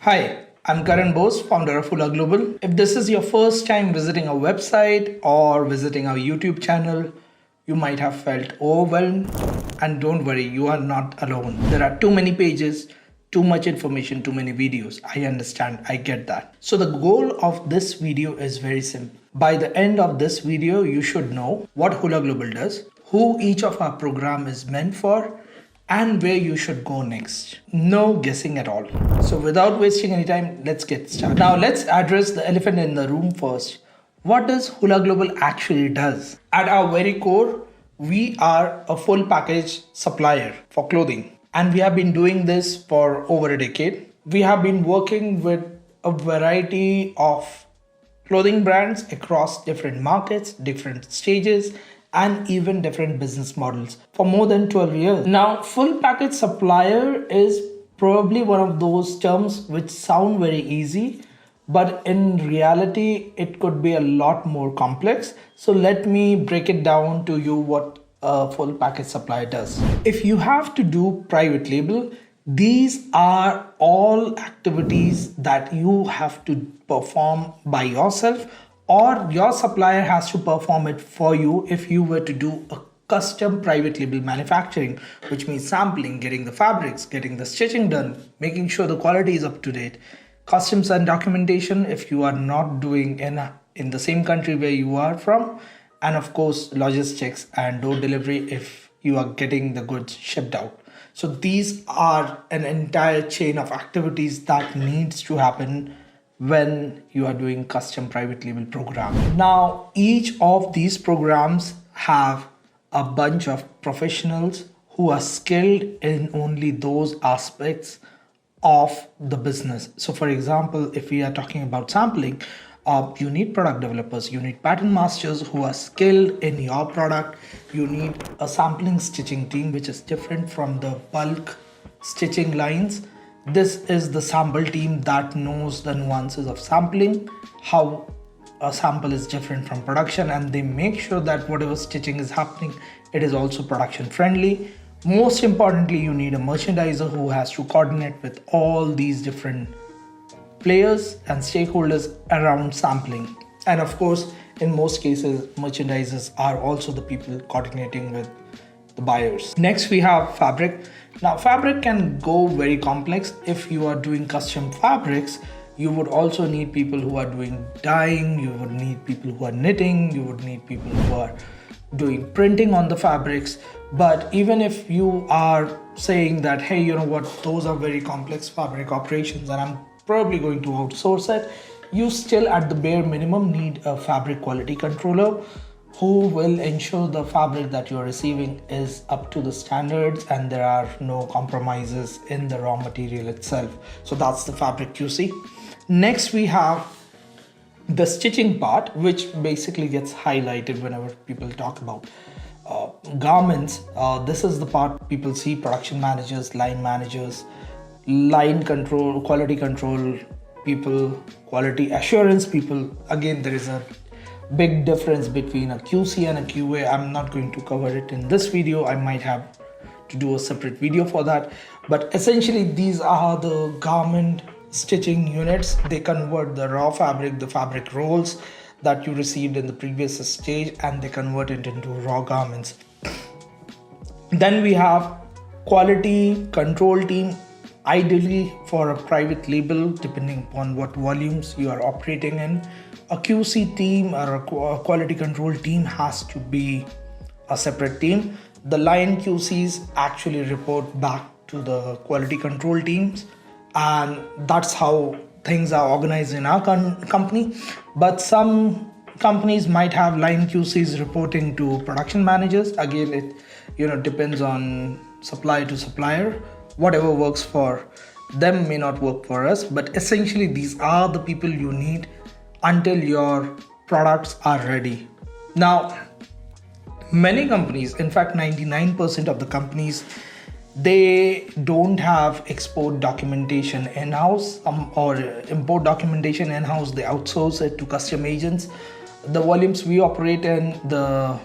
Hi, I'm Karan Bose, founder of Hula Global. If this is your first time visiting our website or visiting our YouTube channel, you might have felt overwhelmed. And don't worry, you are not alone. There are too many pages, too much information, too many videos. I understand, I get that. So the goal of this video is very simple. By the end of this video, you should know what Hula Global does, who each of our program is meant for, and where you should go next. No guessing at all. So without wasting any time, let's get started. Now let's address the elephant in the room first. What does Hula Global actually does? At our very core, we are a full package supplier for clothing. And we have been doing this for over a decade. We have been working with a variety of clothing brands across different markets, different stages, and even different business models for more than 12 years. Now, full package supplier is probably one of those terms which sound very easy, but in reality, it could be a lot more complex. So let me break it down to you what a full package supplier does. If you have to do private label, these are all activities that you have to perform by yourself, or your supplier has to perform it for you if you were to do a custom private label manufacturing, which means sampling, getting the fabrics, getting the stitching done, making sure the quality is up to date, customs and documentation if you are not doing in the same country where you are from, and of course logistics and door delivery if you are getting the goods shipped out. So these are an entire chain of activities that needs to happen when you are doing custom private label program. Now, each of these programs have a bunch of professionals who are skilled in only those aspects of the business. So for example, if we are talking about sampling, you need product developers, you need pattern masters who are skilled in your product. You need a sampling stitching team, which is different from the bulk stitching lines. This is the sample team that knows the nuances of sampling, how a sample is different from production, and they make sure that whatever stitching is happening, it is also production friendly. Most importantly, you need a merchandiser who has to coordinate with all these different players and stakeholders around sampling. And of course, in most cases, merchandisers are also the people coordinating with the buyers. Next, we have fabric. Now, fabric can go very complex. If you are doing custom fabrics, you would also need people who are doing dyeing, you would need people who are knitting, you would need people who are doing printing on the fabrics. But even if you are saying that, hey, you know what, those are very complex fabric operations and I'm probably going to outsource it, you still at the bare minimum need a fabric quality controller who will ensure the fabric that you're receiving is up to the standards and there are no compromises in the raw material itself. So that's the fabric QC. Next, we have the stitching part, which basically gets highlighted whenever people talk about garments. This is the part people see production managers, line managers, line control, quality control people, quality assurance people. Again, there is a big difference between a QC and a QA. I'm not going to cover it in this video. I might have to do a separate video for that. But essentially, these are the garment stitching units. They convert the raw fabric, the fabric rolls that you received in the previous stage, and they convert it into raw garments. Then we have quality control team. Ideally, for a private label, depending upon what volumes you are operating in, a QC team or a quality control team has to be a separate team. The line QCs actually report back to the quality control teams, and that's how things are organized in our company. But some companies might have line QCs reporting to production managers. Again, it depends on supplier to supplier. Whatever works for them may not work for us, but essentially these are the people you need until your products are ready. Now, many companies, in fact 99% of the companies, they don't have export documentation in-house or import documentation in-house. They outsource it to custom agents. The volumes we operate in, the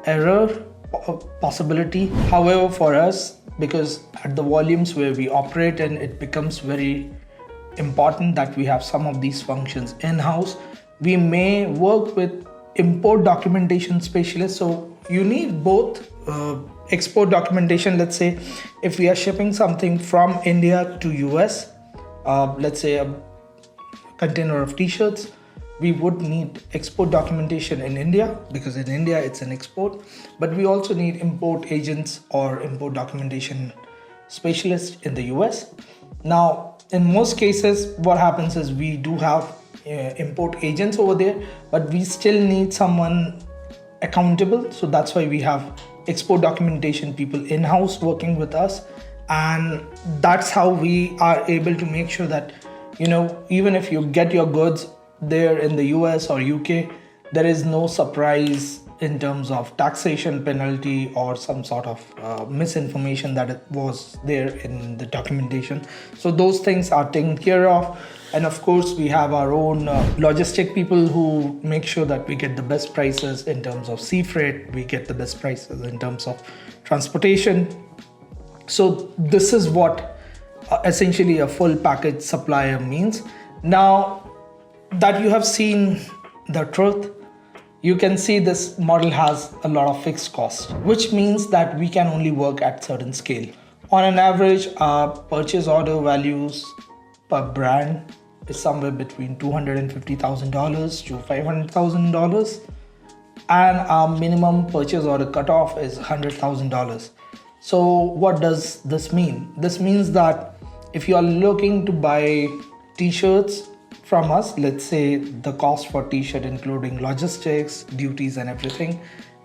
error possibility. However, for us, because at the volumes where we operate and it becomes very important that we have some of these functions in-house. We may work with import documentation specialists. So you need both export documentation. Let's say if we are shipping something from India to US, let's say a container of t-shirts, we would need export documentation in India because in India it's an export, but we also need import agents or import documentation specialists in the US. Now, in most cases, what happens is we do have import agents over there, but we still need someone accountable. So that's why we have export documentation people in-house working with us. And that's how we are able to make sure that, even if you get your goods there in the US or UK, there is no surprise in terms of taxation penalty or some sort of misinformation that it was there in the documentation. So those things are taken care of. And of course, we have our own logistic people who make sure that we get the best prices in terms of sea freight, we get the best prices in terms of transportation. So this is what essentially a full package supplier means. Now that you have seen the truth, you can see this model has a lot of fixed costs, which means that we can only work at certain scale. On an average, our purchase order values per brand is somewhere between $250,000 to $500,000, and our minimum purchase order cutoff is $100,000. So what does this mean? This means that if you are looking to buy t-shirts from us, let's say the cost for t-shirt including logistics, duties and everything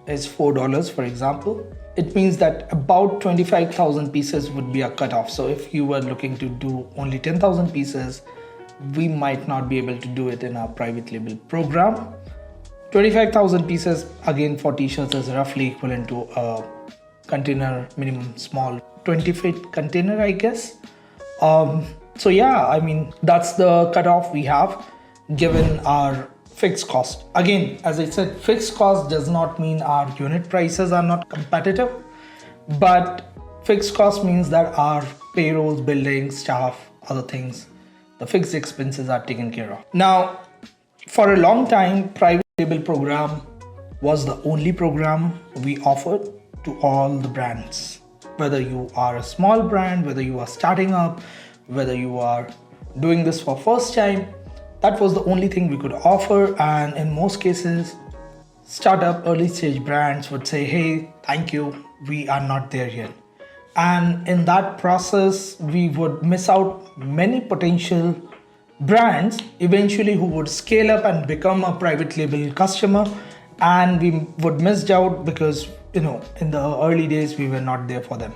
is $4, for example. It means that about 25,000 pieces would be a cutoff. So if you were looking to do only 10,000 pieces, we might not be able to do it in our private label program. 25,000 pieces again for t-shirts is roughly equivalent to a container, minimum small 20-feet container, I guess. So yeah, that's the cutoff we have given our fixed cost. Again, as I said, fixed cost does not mean our unit prices are not competitive, but fixed cost means that our payrolls, buildings, staff, other things, the fixed expenses are taken care of. Now, for a long time, private label program was the only program we offered to all the brands. Whether you are a small brand, whether you are starting up, whether you are doing this for first time, that was the only thing we could offer. And in most cases, startup early stage brands would say, hey, thank you, we are not there yet. And in that process, we would miss out many potential brands eventually who would scale up and become a private label customer. And we would miss out because, in the early days, we were not there for them.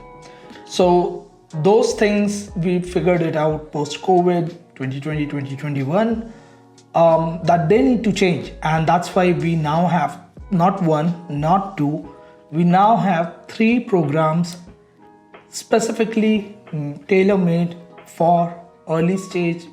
So those things, we figured it out post-COVID, 2020, 2021, that they need to change. And that's why we now have not one, not two, we now have 3 programs specifically tailor-made for early stage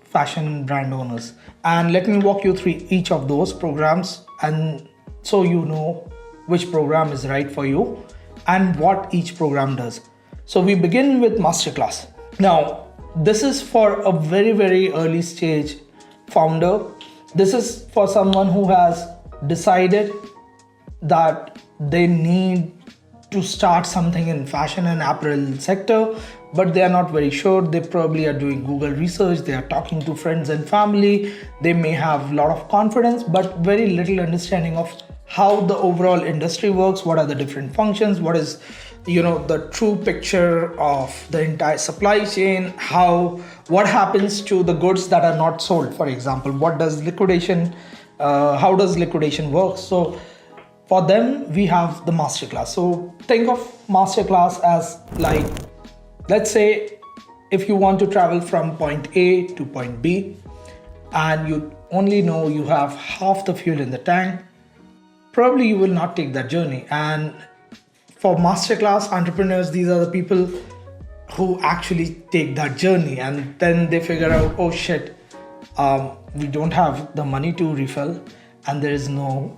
fashion brand owners. And let me walk you through each of those programs, and so you know which program is right for you and what each program does. So we begin with Masterclass. Now, this is for a very, very early stage founder. This is for someone who has decided that they need to start something in fashion and apparel sector, but they are not very sure. They probably are doing Google research. They are talking to friends and family. They may have a lot of confidence, but very little understanding of how the overall industry works, what are the different functions, what is the true picture of the entire supply chain, what happens to the goods that are not sold, for example, how does liquidation work. So for them, we have the Masterclass. So think of Masterclass as like, let's say if you want to travel from point A to point B and you only know you have half the fuel in the tank, probably you will not take that journey. And for Masterclass entrepreneurs, these are the people who actually take that journey, and then they figure out, oh shit, we don't have the money to refill and there is no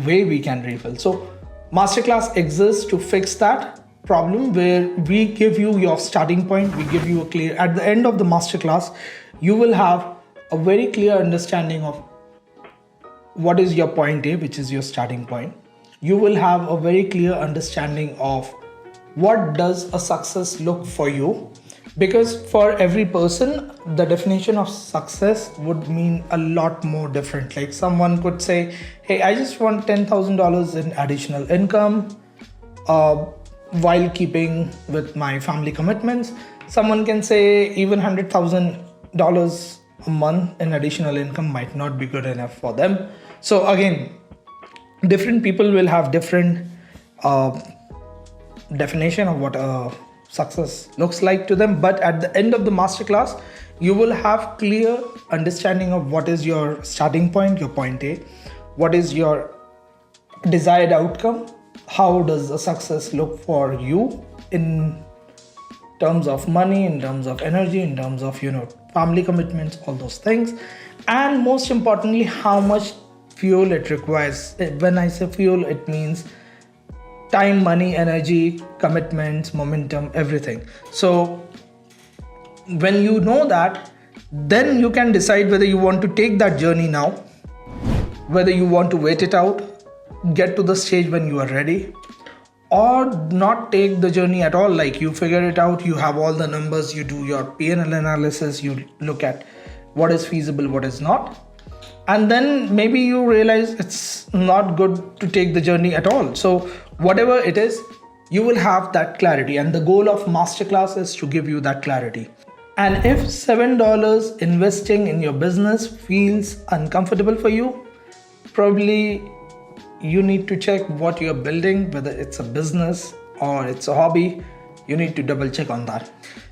way we can refill. So Masterclass exists to fix that problem, where we give you your starting point, we give you a clear, at the end of the Masterclass, you will have a very clear understanding of what is your point A, which is your starting point. You will have a very clear understanding of what does a success look for you, because for every person the definition of success would mean a lot more different. Like someone could say, hey, I just want $10,000 in additional income while keeping with my family commitments. Someone can say even $100,000 a month in additional income might not be good enough for them. So again, different people will have different definition of what success looks like to them. But at the end of the masterclass, you will have clear understanding of what is your starting point, your point A, what is your desired outcome, how does a success look for you in terms of money, in terms of energy, in terms of family commitments, all those things, and most importantly, how much fuel it requires. When I say fuel, it means time, money, energy, commitments, momentum, everything. So when you know that, then you can decide whether you want to take that journey now, whether you want to wait it out, get to the stage when you are ready, or not take the journey at all. Like you figure it out, you have all the numbers, you do your P&L analysis, you look at what is feasible, what is not, and then maybe you realize it's not good to take the journey at all. So whatever it is, you will have that clarity, and the goal of masterclass is to give you that clarity. And if $7 investing in your business feels uncomfortable for you, probably you need to check what you're building, whether it's a business or it's a hobby. You need to double check on that.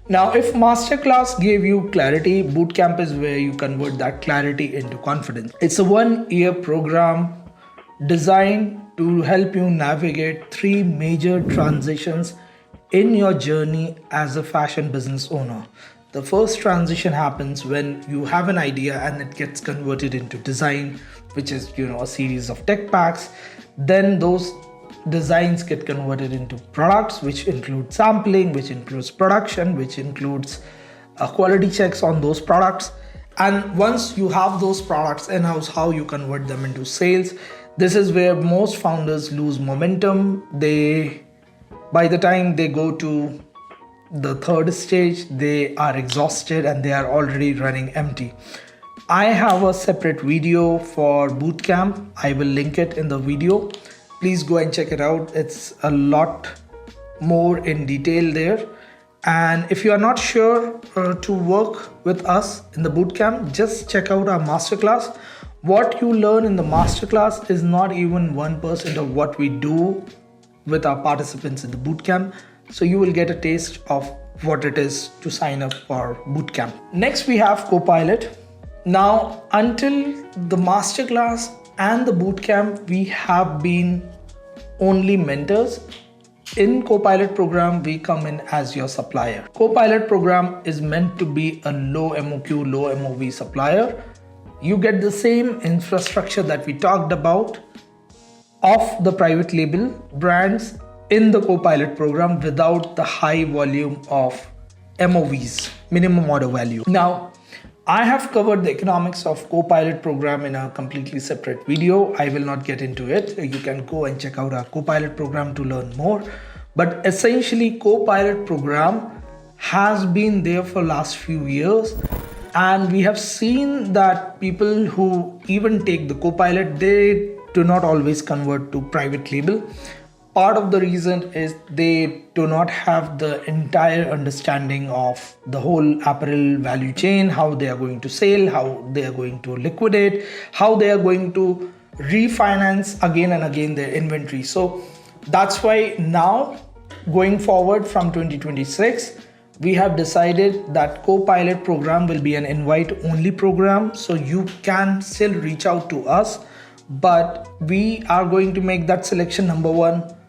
Now, if masterclass gave you clarity, bootcamp is where you convert that clarity into confidence. It's a 1-year program designed to help you navigate 3 major transitions in your journey as a fashion business owner. The first transition happens when you have an idea and it gets converted into design, which is a series of tech packs. Then those designs get converted into products, which include sampling, which includes production, which includes quality checks on those products. And once you have those products in-house, how you convert them into sales. This is where most founders lose momentum. By the time they go to the third stage, they are exhausted and they are already running empty. I have a separate video for bootcamp. I will link it in the video. Please go and check it out. It's a lot more in detail there. And if you are not sure to work with us in the bootcamp, just check out our masterclass. What you learn in the masterclass is not even 1% of what we do with our participants in the bootcamp. So you will get a taste of what it is to sign up for bootcamp. Next, we have Copilot. Now, until the masterclass and the bootcamp, we have been only mentors. In Copilot program, we come in as your supplier. Copilot program is meant to be a low MOQ, low MOV supplier. You get the same infrastructure that we talked about of the private label brands in the Copilot program without the high volume of MOVs, minimum order value. Now, I have covered the economics of Copilot program in a completely separate video. I will not get into it. You can go and check out our Copilot program to learn more. But essentially, Copilot program has been there for last few years. And we have seen that people who even take the Copilot, they do not always convert to private label. Part of the reason is they do not have the entire understanding of the whole apparel value chain, how they are going to sell, how they are going to liquidate, how they are going to refinance again and again their inventory. So that's why now, going forward from 2026, we have decided that Copilot program will be an invite-only program. So you can still reach out to us, but we are going to make that selection number 1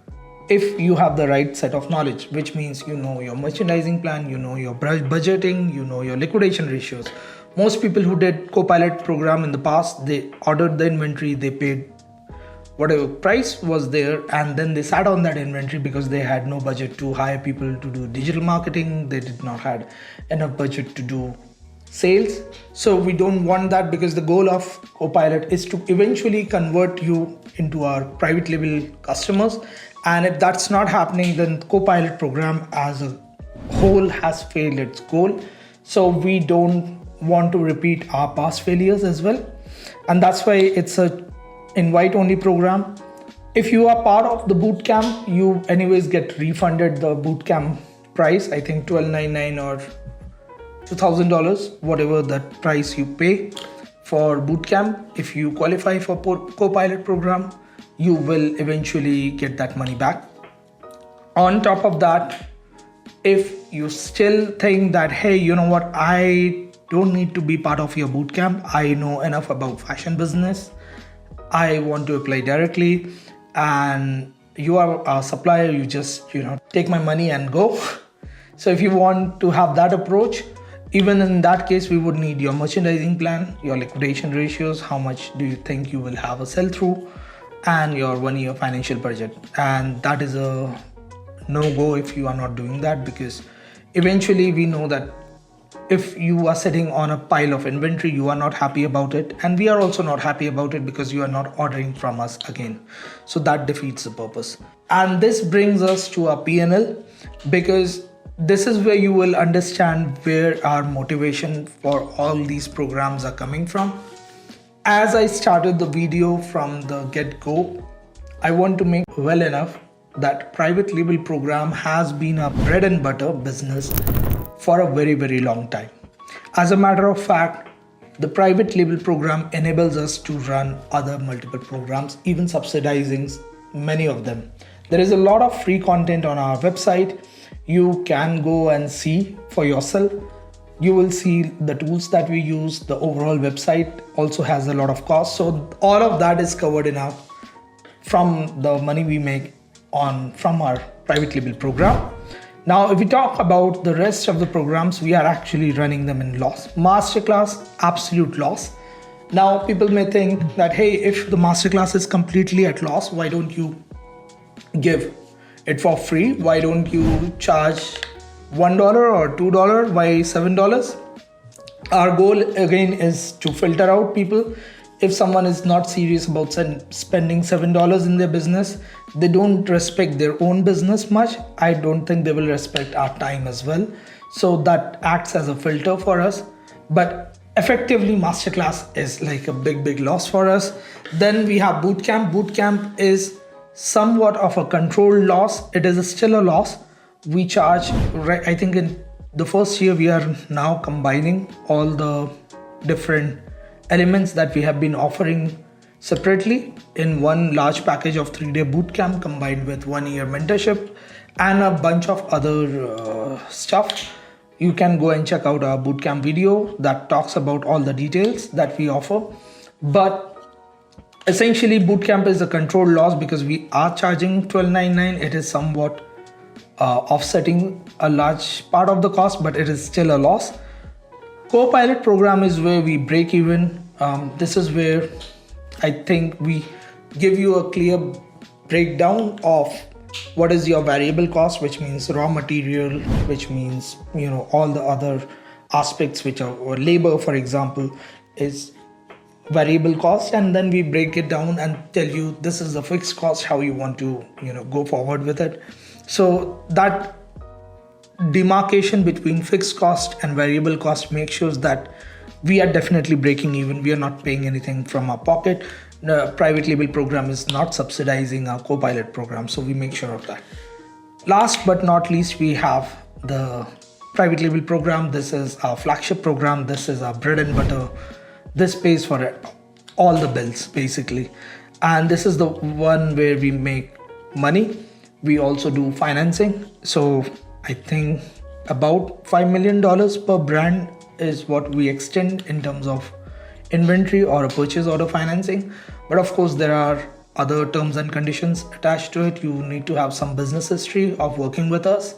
if you have the right set of knowledge, which means you know your merchandising plan, you know your budgeting, you know your liquidation ratios. Most people who did Copilot program in the past, they ordered the inventory, they paid whatever price was there, and then they sat on that inventory because they had no budget to hire people to do digital marketing. They did not have enough budget to do sales. So we don't want that, because the goal of Copilot is to eventually convert you into our private label customers. And if that's not happening, then Copilot program as a whole has failed its goal. So we don't want to repeat our past failures as well. And that's why it's a invite only program. If you are part of the bootcamp, you anyways get refunded the bootcamp price. I think $12.99 or $2,000, whatever that price you pay for bootcamp. If you qualify for Copilot program, you will eventually get that money back. On top of that, if you still think that, hey, you know what, I don't need to be part of your bootcamp, I know enough about fashion business, I want to apply directly, and you are a supplier, you just take my money and go. So if you want to have that approach, even in that case, we would need your merchandising plan, your liquidation ratios, how much do you think you will have a sell through, and your 1 year financial budget. And that is a no-go if you are not doing that, because eventually we know that if you are sitting on a pile of inventory, you are not happy about it, and we are also not happy about it because you are not ordering from us again. So that defeats the purpose. And this brings us to our P&L, because this is where you will understand where our motivation for all these programs are coming from. As I started the video from the get-go, I want to make well enough that private label program has been a bread and butter business for a very, very long time. As a matter of fact, the private label program enables us to run other multiple programs, even subsidizing many of them. There is a lot of free content on our website. You can go and see for yourself. You will see the tools that we use. The overall website also has a lot of costs. So all of that is covered enough from the money we make from our private label program. Now, if we talk about the rest of the programs, we are actually running them in loss. Masterclass, absolute loss. Now, people may think that, hey, if the masterclass is completely at loss, why don't you give it for free? Why don't you charge $1 or $2? Why $7? Our goal again is to filter out people. If someone is not serious about spending $7 in their business, they don't respect their own business much. I don't think they will respect our time as well. So that acts as a filter for us. But effectively, masterclass is like a big loss for us. Then we have bootcamp. Bootcamp is somewhat of a controlled loss. It is still a loss. We charge, I think in the first year, we are now combining all the different elements that we have been offering separately in one large package of 3-day bootcamp combined with 1 year mentorship and a bunch of other stuff. You can go and check out our bootcamp video that talks about all the details that we offer. But essentially, bootcamp is a controlled loss because we are charging $12.99. It is somewhat offsetting a large part of the cost, but it is still a loss. Copilot program is where we break even. This is where I think we give you a clear breakdown of what is your variable cost, which means raw material, which means all the other aspects, which are or labor, for example, is variable cost, and then we break it down and tell you this is the fixed cost, how you want to go forward with it. So that demarcation between fixed cost and variable cost makes sure that we are definitely breaking even. We are not paying anything from our pocket. The private label program is not subsidizing our Copilot program, so we make sure of that. Last but not least, we have the private label program. This is our flagship program. This is our bread and butter. This pays for it, all the bills basically. And this is the one where we make money. We also do financing. So I think about $5 million per brand is what we extend in terms of inventory or a purchase order financing. But of course, there are other terms and conditions attached to it. You need to have some business history of working with us.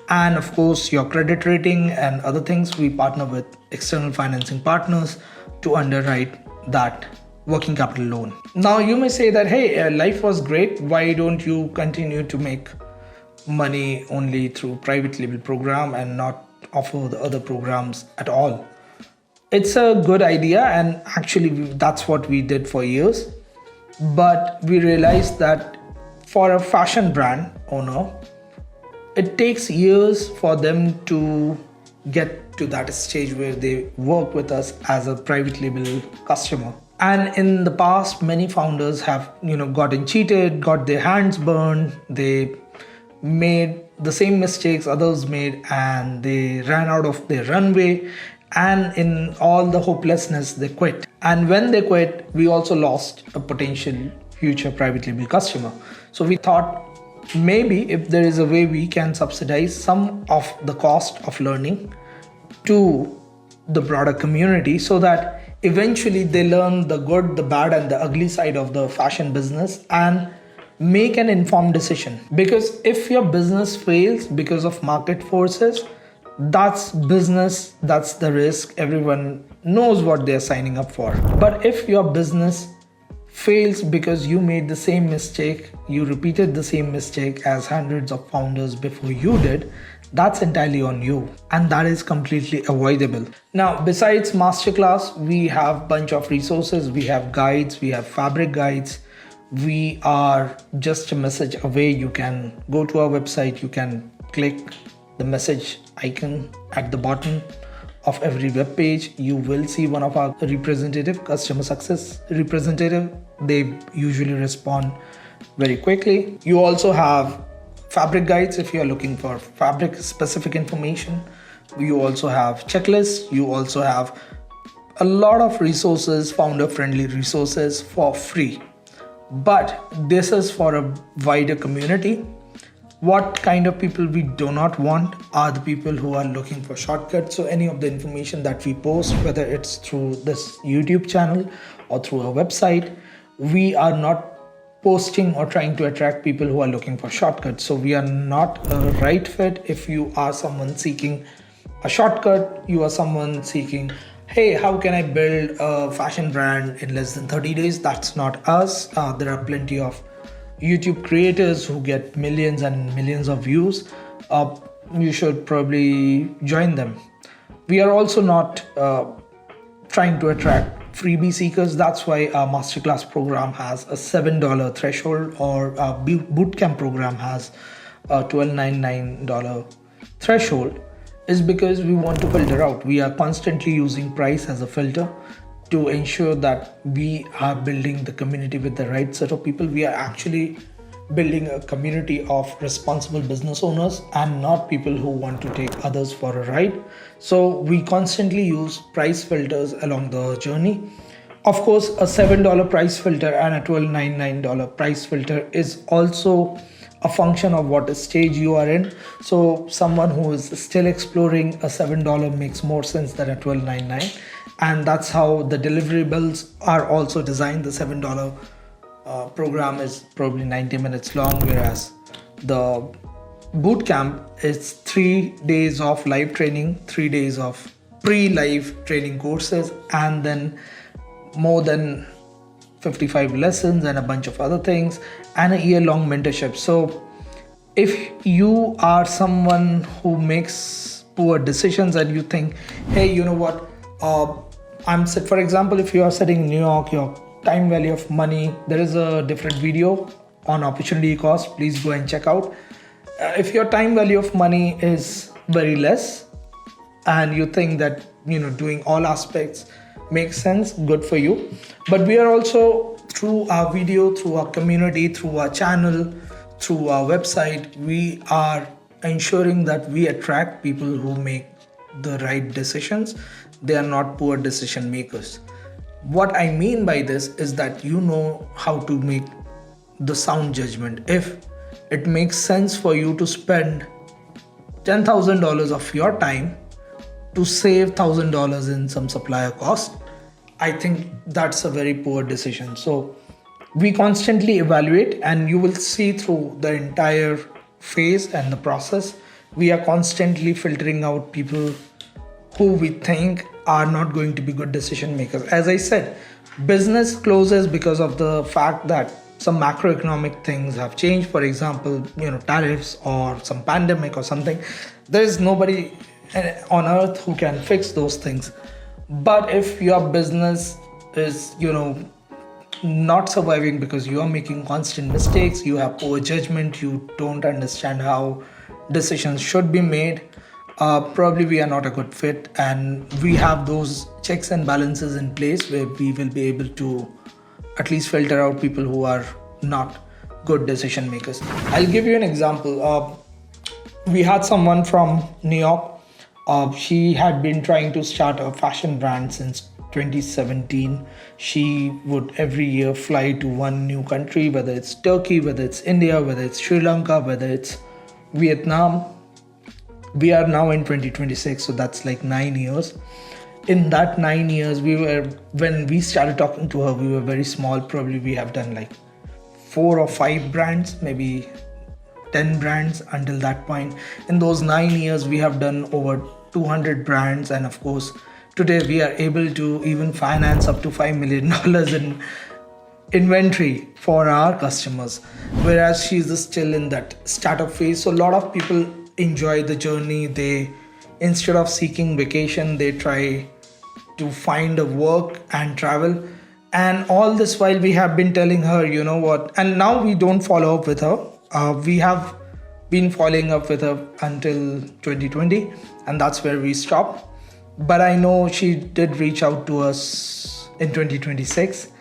And of course, your credit rating and other things. We partner with external financing partners to underwrite that working capital loan. Now you may say that, hey, life was great. Why don't you continue to make money only through private label program and not offer the other programs at all? It's a good idea, and actually, that's what we did for years. But we realized that for a fashion brand owner, it takes years for them to get to that stage where they work with us as a private label customer. And in the past, many founders have gotten cheated, got their hands burned, they made the same mistakes others made, and they ran out of their runway, and in all the hopelessness they quit. And when they quit, we also lost a potential future private label customer. So we thought, maybe if there is a way we can subsidize some of the cost of learning to the broader community, so that eventually they learn the good, the bad, and the ugly side of the fashion business and make an informed decision. Because if your business fails because of market forces, that's business, that's the risk. Everyone knows what they're signing up for. But if your business fails because you made the same mistake, you repeated the same mistake as hundreds of founders before you did, that's entirely on you, and that is completely avoidable. Now, besides masterclass, we have bunch of resources. We have guides, we have fabric guides. We are just a message away. You can go to our website, you can click the message icon at the bottom of every web page. You will see one of our representative, customer success representative. They usually respond very quickly. You also have fabric guides if you are looking for fabric specific information. You also have checklists. You also have a lot of resources, founder friendly resources for free. But this is for a wider community. What kind of people we do not want are the people who are looking for shortcuts. So any of the information that we post, whether it's through this YouTube channel or through our website, we are not posting or trying to attract people who are looking for shortcuts. So we are not a right fit. If you are someone seeking a shortcut, you are someone seeking, hey, how can I build a fashion brand in less than 30 days? That's not us. There are plenty of YouTube creators who get millions and millions of views. You should probably join them. We are also not trying to attract freebie seekers. That's why our masterclass program has a $7 threshold, or our bootcamp program has a $12.99 threshold, is because we want to filter out. We are constantly using price as a filter to ensure that we are building the community with the right set of people. We are actually building a community of responsible business owners and not people who want to take others for a ride. So we constantly use price filters along the journey. Of course, a $7 price filter and a $12.99 price filter is also a function of what stage you are in. So someone who is still exploring, a $7 makes more sense than a $12.99. And that's how the deliverables are also designed. The $7 program is probably 90 minutes long, whereas the bootcamp is 3 days of live training, 3 days of pre-live training courses, and then more than 55 lessons and a bunch of other things, and a year-long mentorship. So if you are someone who makes poor decisions and you think, hey, you know what, for example, if you are sitting in New York, your time value of money, there is a different video on opportunity cost. Please go and check out. If your time value of money is very less and you think that doing all aspects makes sense, good for you. But we are also, through our video, through our community, through our channel, through our website, we are ensuring that we attract people who make the right decisions. They are not poor decision makers. What I mean by this is that you know how to make the sound judgment. If it makes sense for you to spend $10,000 of your time to save $1,000 in some supplier cost, I think that's a very poor decision. So we constantly evaluate, and you will see through the entire phase and the process, we are constantly filtering out people who we think are not going to be good decision makers. As I said, business closes because of the fact that some macroeconomic things have changed. For example, tariffs or some pandemic or something. There is nobody on earth who can fix those things. But if your business is, not surviving because you are making constant mistakes, you have poor judgment, you don't understand how decisions should be made, probably we are not a good fit, and we have those checks and balances in place where we will be able to at least filter out people who are not good decision makers. I'll give you an example. We had someone from New York. She had been trying to start a fashion brand since 2017. She would every year fly to one new country, whether it's Turkey, whether it's India, whether it's Sri Lanka, whether it's Vietnam. We are now in 2026, so that's like 9 years. In that 9 years, when we started talking to her, we were very small. Probably we have done like 4 or 5 brands, maybe 10 brands until that point. In those 9 years, we have done over 200 brands, and of course, today we are able to even finance up to $5 million in inventory for our customers, whereas she's still in that startup phase. So a lot of people enjoy the journey. They, instead of seeking vacation, they try to find a work and travel. And all this while we have been telling her, you know what, and now we don't follow up with her. We have been following up with her until 2020, and that's where we stopped. But I know she did reach out to us in 2026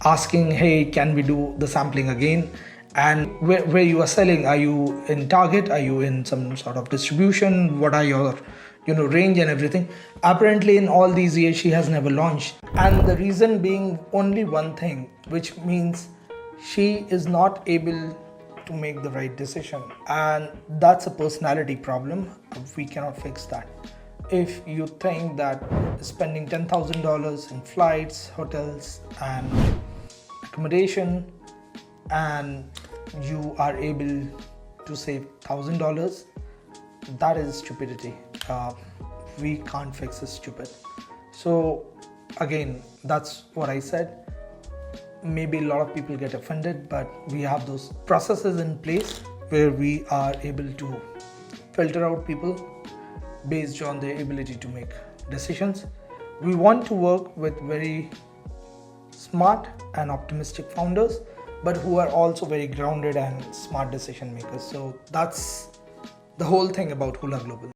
asking, hey, can we do the sampling again? And where you are selling, are you in Target? Are you in some sort of distribution? What are your range and everything? Apparently in all these years she has never launched, and the reason being only one thing, which means she is not able to make the right decision, and that's a personality problem. We cannot fix that. If you think that spending $10,000 in flights, hotels and accommodation, and you are able to save $1,000, that is stupidity. We can't fix this stupid. So again, that's what I said. Maybe a lot of people get offended, but we have those processes in place where we are able to filter out people based on their ability to make decisions. We want to work with very smart and optimistic founders, but who are also very grounded and smart decision makers. So that's the whole thing about Hula Global.